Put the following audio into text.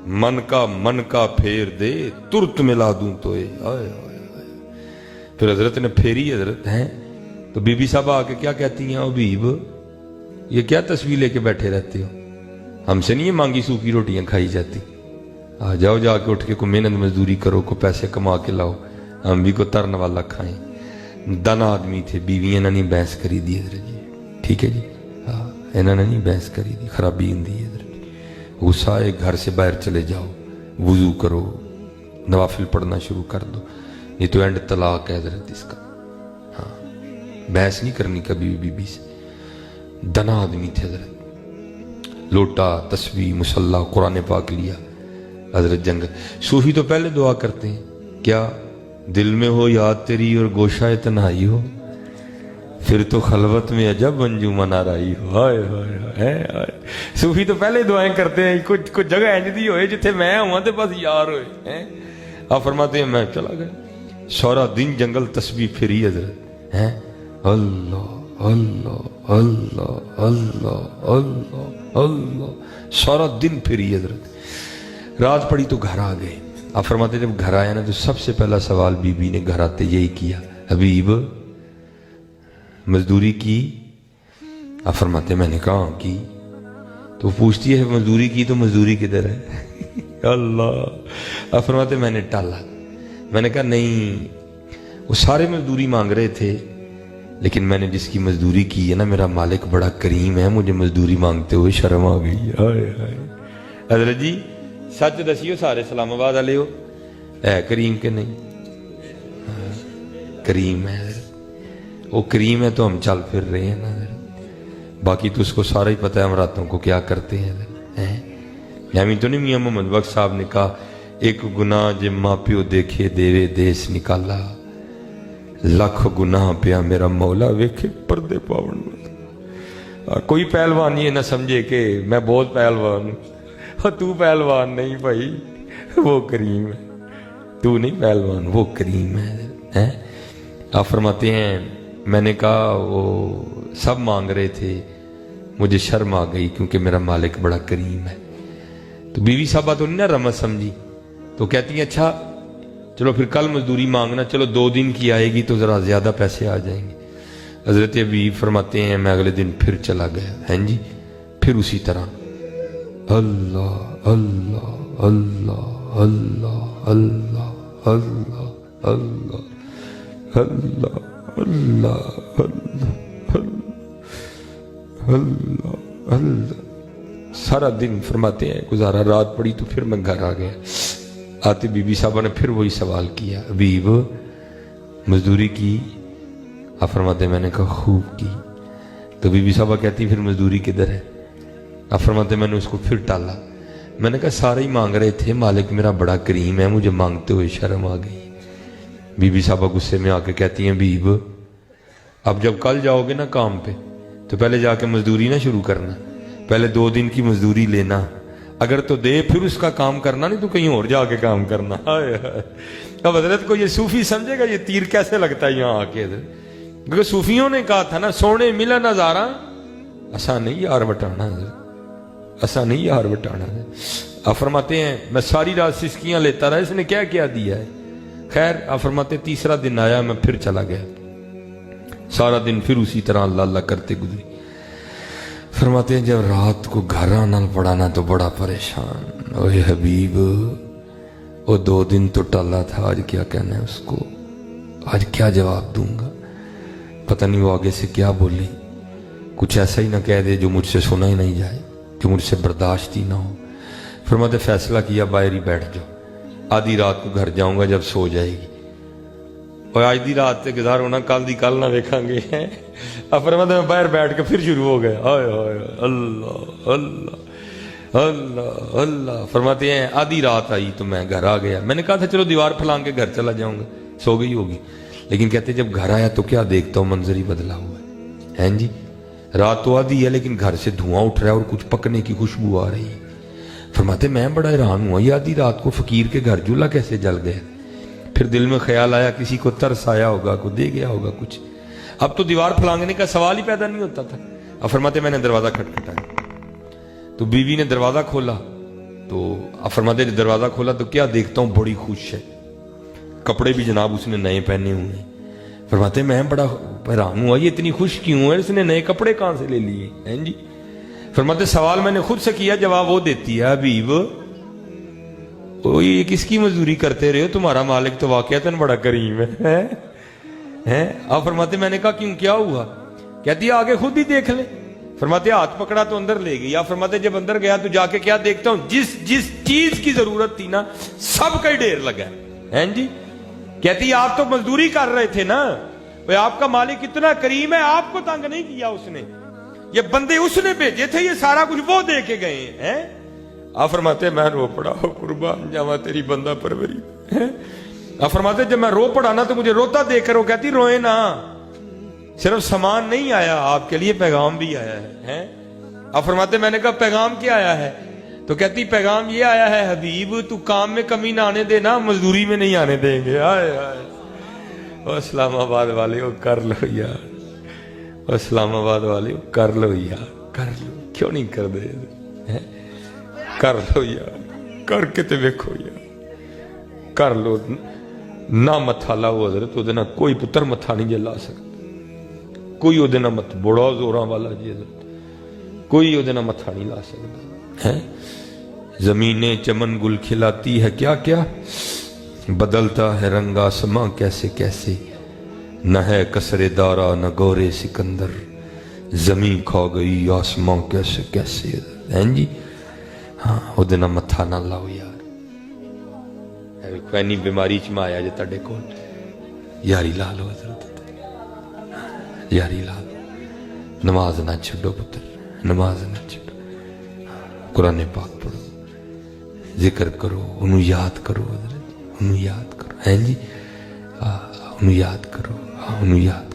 من کا پھیر دے ترت ملا دوں تو پھر حضرت نے پھیری حضرت ہیں تو بی بی صاحب آ کے کیا کہتی ہیں حبیب یہ کیا تصویر لے کے بیٹھے رہتے ہو ہم سے نہیں یہ مانگی سوکھی روٹیاں کھائی جاتی آ جاؤ جا کے اٹھ کے کوئی محنت مزدوری کرو کو پیسے کما کے لاؤ ہم بھی کو ترن والا کھائیں دنا آدمی تھے بیویاں نے نہیں بحث کری دی حضرت جی ٹھیک ہے جی ہاں انہوں نے نہیں بحث کری دی خرابی ہوں دی حضرت غصہ ہے گھر سے باہر چلے جاؤ وضو کرو نوافل پڑھنا شروع کر دو یہ تو اینڈ طلاق ہے حضرت اس کا ہاں بحث نہیں کرنی کبھی بی بی سے دنا آدمی تھے حضرت لوٹا تسبیح مصلی قرآن پاک لیا حضرت جنگل صوفی تو پہلے دعا کرتے ہیں کیا دل میں ہو یاد تیری اور گوشہ تنہائی ہو پھر تو خلوت میں عجب انجمن آرائی ہو ہائے ہائے ہائے صوفی تو پہلے دعائیں کرتے ہیں کچھ جگہ انج دی ہوئے جتھے میں ہوں تے بس یار ہوئے آپ فرماتے ہیں میں چلا گیا سارا دن جنگل تسبیح پھری حضرت ہیں اللہ اللہ اللہ اللہ اللہ اللہ سارا دن پھری حضرت رات پڑی تو گھر آ گئے آپ فرماتے جب گھر آیا نا تو سب سے پہلا سوال بی بی نے گھر آتے یہی کیا حبیب مزدوری کی آپ فرماتے میں نے کہا کی تو پوچھتی ہے مزدوری کی تو مزدوری کدھر ہے اللہ آپ فرماتے میں نے ٹالا میں نے کہا نہیں وہ سارے مزدوری مانگ رہے تھے لیکن میں نے جس کی مزدوری کی ہے نا میرا مالک بڑا کریم ہے مجھے مزدوری مانگتے ہوئے شرم آ گئی حضرت جی سچ دسیو سارے اسلام آباد والے ہو اے کریم کے نہیں کریم ہے وہ کریم ہے تو ہم چل پھر رہے ہیں نا باقی تو اس کو سارا ہی پتہ ہے ہم راتوں کو کیا کرتے ہیں یعنی تو نہیں میاں محمد بخش صاحب نے کہا ایک گناہ جے ماں پیو دیکھے دیوے دیس نکالا لکھ گناہ پیا میرا مولا ویکھے پردے پاون کوئی پہلوان یہ نہ سمجھے کہ میں بہت پہلوان ہوں تو پہلوان نہیں بھائی وہ کریم ہے تو نہیں پہلوان وہ کریم ہے آپ فرماتے ہیں میں نے کہا وہ سب مانگ رہے تھے مجھے شرم آ گئی کیونکہ میرا مالک بڑا کریم ہے تو بیوی صاحبہ تو نہیں نا رمز سمجھی تو کہتی ہیں اچھا چلو پھر کل مزدوری مانگنا چلو 2 دن کی آئے گی تو ذرا زیادہ پیسے آ جائیں گے حضرت ابی فرماتے ہیں میں اگلے دن پھر چلا گیا ہیں جی پھر اسی طرح اللہ اللہ اللہ اللہ اللہ اللہ اللہ اللہ اللہ اللہ اللہ سارا دن فرماتے ہیں گزارا رات پڑی تو پھر میں گھر آ گیا آتے بی بی صاحبہ نے پھر وہی سوال کیا حبیب مزدوری کی آپ فرماتے ہیں میں نے کہا خوب کی تو بی بی صاحبہ کہتی پھر مزدوری کدھر ہے آپ فرماتے ہیں میں نے اس کو پھر ٹالا میں نے کہا سارے ہی مانگ رہے تھے مالک میرا بڑا کریم ہے مجھے مانگتے ہوئے شرم آ گئی بی بی صاحبہ غصے میں آ کے کہتی ہیں بیب اب جب کل جاؤ گے نا کام پہ تو پہلے جا کے مزدوری نہ شروع کرنا پہلے 2 دن کی مزدوری لینا اگر تو دے پھر اس کا کام کرنا نہیں تو کہیں اور جا کے کام کرنا اب حضرت کو یہ صوفی سمجھے گا یہ تیر کیسے لگتا ہے یہاں آ کے حضرت کیونکہ صوفیوں نے کہا تھا نا سونے ملا نظارہ ایسا نہیں یار بٹانا حضرت ایسا نہیں یار بٹانا آپ فرماتے ہیں میں ساری رات سسکیاں لیتا رہا اس نے کیا کیا دیا ہے خیر آپ فرماتے تیسرا دن آیا میں پھر چلا گیا سارا دن پھر اسی طرح اللہ اللہ کرتے گزری فرماتے ہیں جب رات کو گھر آنا پڑانا تو بڑا پریشان اوہ حبیب وہ 2 دن تو ٹالا تھا آج کیا کہنا ہے اس کو آج کیا جواب دوں گا پتہ نہیں وہ آگے سے کیا بولی کچھ ایسا ہی نہ کہہ دے جو مجھ سے سنا ہی نہیں جائے جو مجھ سے برداشت ہی نہ ہو فرماتے فیصلہ کیا باہر ہی بیٹھ جاؤ آدھی رات کو گھر جاؤں گا جب سو جائے گی اور آج دی رات سے گزار ہونا کل دی کل نہ دیکھاں گے اب فرماتے میں باہر بیٹھ کے پھر شروع ہو گیا ہائے ہائے اللہ اللہ اللہ اللہ فرماتے ہیں آدھی رات آئی تو میں گھر آ گیا میں نے کہا تھا چلو دیوار پھلانگ کے گھر چلا جاؤں گا سو گئی ہوگی لیکن کہتے جب گھر آیا تو کیا دیکھتا ہوں منظر ہی بدلا ہوا ہے جی رات تو آدھی ہے لیکن گھر سے دھواں اٹھ رہا ہے اور کچھ پکنے کی خوشبو آ رہی ہے فرماتے میں بڑا حیران ہوا یہ آدھی رات کو فقیر کے گھر چولہا کیسے جل گیا پھر دل میں خیال آیا کسی کو ترس آیا ہوگا کو دے گیا ہوگا کچھ اب تو دیوار پھلانگنے کا سوال ہی پیدا نہیں ہوتا تھا اب فرماتے میں نے دروازہ کھٹکھٹایا تو بیوی نے دروازہ کھولا تو آپ فرماتے ہیں دروازہ کھولا تو کیا دیکھتا ہوں بڑی خوش ہے, کپڑے بھی جناب اس نے نئے پہنے ہوئے ہیں. فرماتے ہیں میں بڑا حیران ہوا یہ اتنی خوش کیوں ہے, اس نے نئے کپڑے کہاں سے لے لیے ہیں جی. فرماتے سوال میں نے خود سے کیا, جواب وہ دیتی ہے حبیب یہ کس کی مزدوری کرتے رہے ہو, تمہارا مالک تو واقعتاً بڑا کریم ہے. آپ فرماتے میں نے کہا کیوں کیا ہوا, کہتی ہے آگے خود ہی دیکھ لیں. فرماتے ہاتھ پکڑا تو اندر لے گئی. آپ فرماتے جب اندر گیا تو جا کے کیا دیکھتا ہوں, جس چیز کی ضرورت تھی نا سب کا ہی ڈھیر لگا ہے جی. کہتی ہے آپ تو مزدوری کر رہے تھے نا, آپ کا مالک اتنا کریم ہے, آپ کو تنگ نہیں کیا اس نے, یہ بندے اس نے بھیجے تھے, یہ سارا کچھ وہ دے کے گئے ہیں. آپ فرماتے میں رو پڑا قربان جاواں تیری بندہ پروری. آپ فرماتے جب میں رو پڑا نا تو مجھے روتا دیکھ کر وہ کہتی روئے نا, صرف سامان نہیں آیا آپ کے لیے پیغام بھی آیا ہے. آپ فرماتے میں نے کہا پیغام کیا آیا ہے, تو کہتی پیغام یہ آیا ہے حبیب تو کام میں کمی نہ آنے دے نا, مزدوری میں نہیں آنے دیں گے. آئے آئے اسلام آباد والے وہ کر لو یار, اسلام آباد والے وہ کر لو یار, کر لو, کیوں نہیں کر دے, کر لو یار, کر کے تے ویکھو یار, کر لو. نہ متھا لاؤ حضرت, وہ کوئی پتر متھا نہیں جلا سکتا, کوئی وہ مت بڑا زوراں والا جی حضرت, کوئی وہ متھا نہیں لا سکتا ہے. زمینیں چمن گل کھلاتی ہے کیا کیا, بدلتا ہے رنگ آسماں کیسے کیسے, نہ ہے کسر دارا نہ گورے سکندر, زمین کھا گئی آسماں کیسے کیسے ہیں جی. ہاں وہ متھا نہ لاؤ یار, کوئی بیماری چ آیا جی تڈے کول, یاری لا لو حضرت, یاری لا لو. نماز نہ چھڈو پتر, نماز نہ چھڈو, قرآن پاک پڑھو, ذکر کرو, انہوں یاد کرو حضرت, انہوں یاد کرو ہیں جی, انہوں یاد کرو, انہوں یاد